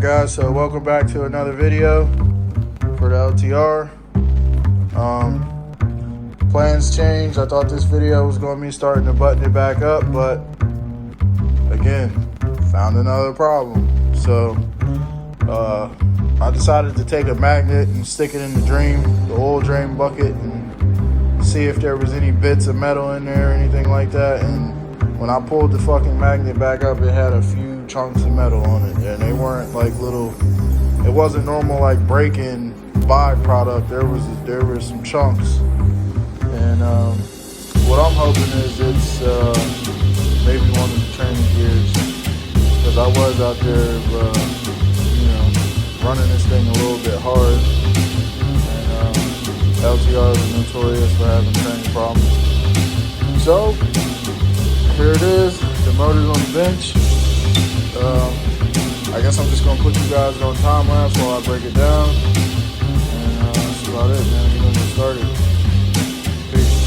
Guys, so welcome back to another video for the LTR. Plans changed. I thought this video was going to be starting to button it back up, but again, found another problem. So I decided to take a magnet and stick it in the oil drain bucket, and see if there was any bits of metal in there or anything like that. And when I pulled the fucking magnet back up, it had a few chunks of metal on it, and they weren't like little, it wasn't normal like break-in byproduct. There was some chunks, and what I'm hoping is it's maybe one of the training gears, because I was out there running this thing a little bit hard, and LTR is notorious for having training problems. So here it is, the motor's on the bench. I guess I'm just gonna put you guys on time lapse while I break it down, and that's about it, man. We're gonna get started. Peace.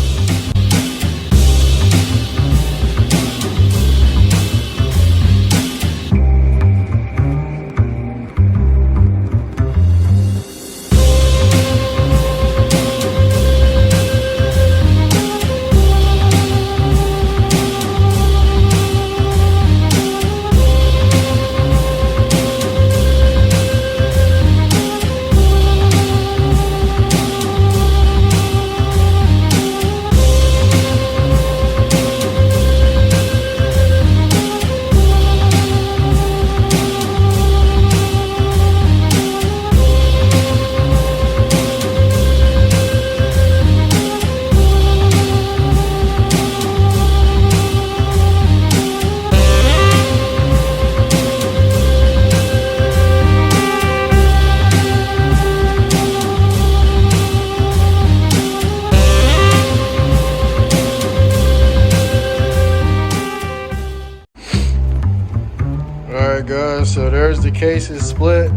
Guys, so there's the cases split.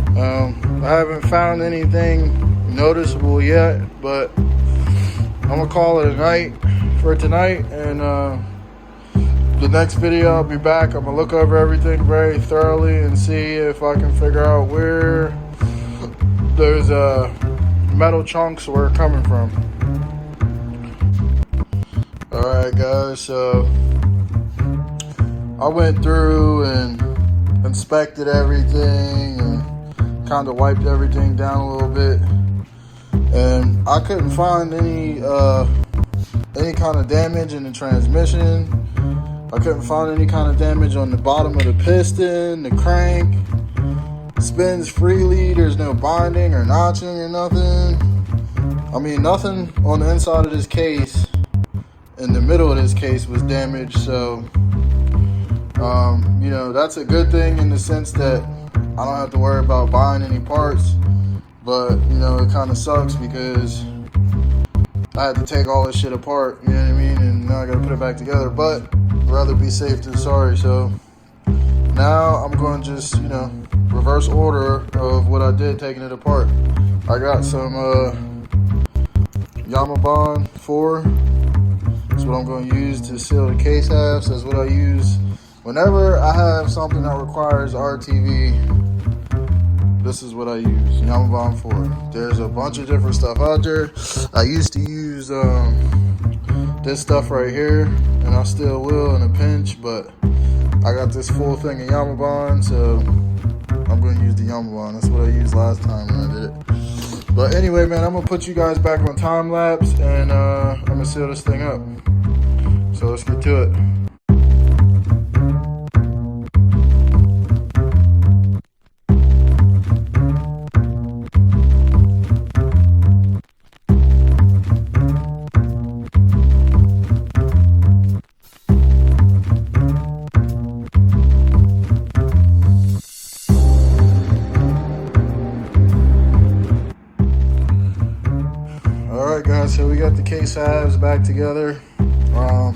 I haven't found anything noticeable yet, but I'm gonna call it a night for tonight, and the next video I'll be back. I'm gonna look over everything very thoroughly and see if I can figure out where those metal chunks were coming from. Alright guys, so I went through and inspected everything and kind of wiped everything down a little bit, and I couldn't find any kind of damage in the transmission. I couldn't find any kind of damage on the bottom of the piston, the crank. It spins freely. There's no binding or notching or nothing. I mean, nothing on the inside of this case, in the middle of this case, was damaged. So that's a good thing in the sense that I don't have to worry about buying any parts, but it kind of sucks because I had to take all this shit apart, you know what I mean, and now I gotta put it back together. But I'd rather be safe than sorry, so now I'm going to just reverse order of what I did taking it apart. I got some Yamabond 4. That's what I'm going to use to seal the case halves. That's what I use whenever I have something that requires RTV. This is what I use, Yamabond 4. There's a bunch of different stuff out there. I used to use this stuff right here, and I still will in a pinch, but I got this full thing of Yamabond, so I'm going to use the Yamabond. That's what I used last time when I did it. But anyway, man, I'm going to put you guys back on time lapse, and I'm going to seal this thing up. So let's get to it. Alright guys, so we got the case halves back together. I'm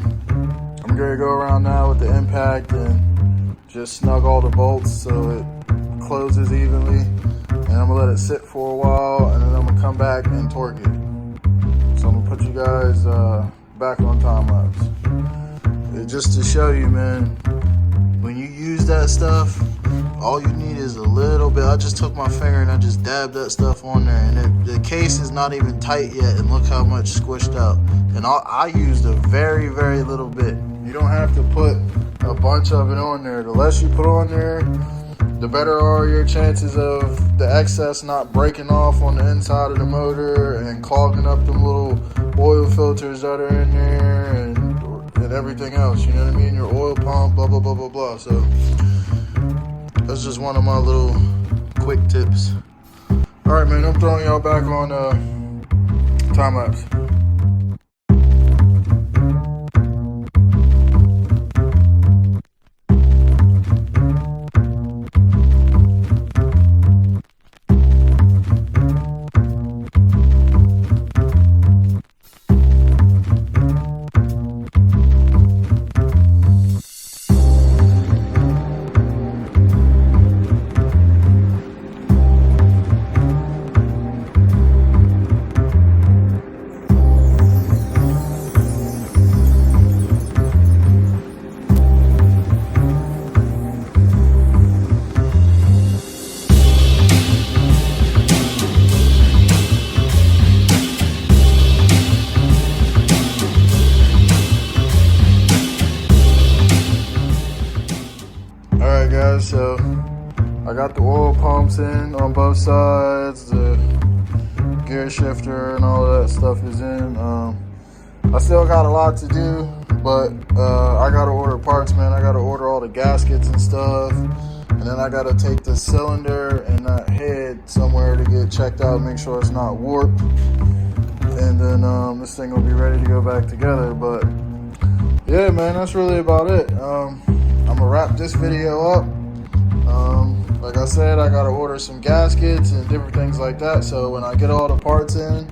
going to go around now with the impact and just snug all the bolts so it closes evenly. And I'm going to let it sit for a while, and then I'm going to come back and torque it. So I'm going to put you guys back on time lapse. Just to show you, man, when you use use that stuff, all you need is a little bit. I just took my finger and I just dabbed that stuff on there, and the case is not even tight yet, and look how much squished out. And I used a very, very little bit. You don't have to put a bunch of it on there. The less you put on there, the better are your chances of the excess not breaking off on the inside of the motor and clogging up them little oil filters that are in there and everything else, you know what I mean? Your oil pump, blah, blah, blah, blah, blah. So that's just one of my little quick tips. All right, man, I'm throwing y'all back on time lapse. Alright guys, so I got the oil pumps in on both sides, the gear shifter and all of that stuff is in. I still got a lot to do, but I gotta order parts, man. I gotta order all the gaskets and stuff, and then I gotta take the cylinder and that head somewhere to get checked out, make sure it's not warped, and then this thing will be ready to go back together. But yeah, man, that's really about it. I'm gonna wrap this video up. Like I said, I gotta order some gaskets and different things like that. So when I get all the parts in,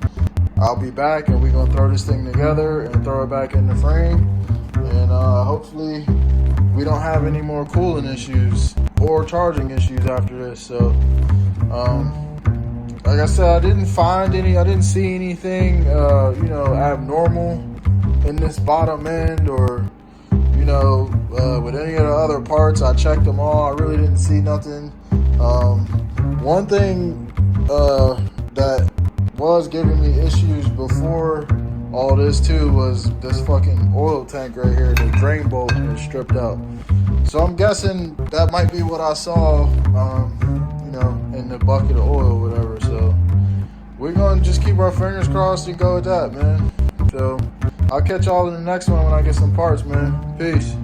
I'll be back and we're gonna throw this thing together and throw it back in the frame. And hopefully we don't have any more cooling issues or charging issues after this. So like I said, I didn't see anything abnormal in this bottom end, or with any of the other parts. I checked them all. I really didn't see nothing. One thing that was giving me issues before all this too was this fucking oil tank right here. The drain bolt is stripped out. So I'm guessing that might be what I saw, in the bucket of oil or whatever. So we're going to just keep our fingers crossed and go with that, man. So I'll catch y'all in the next one when I get some parts, man. Peace.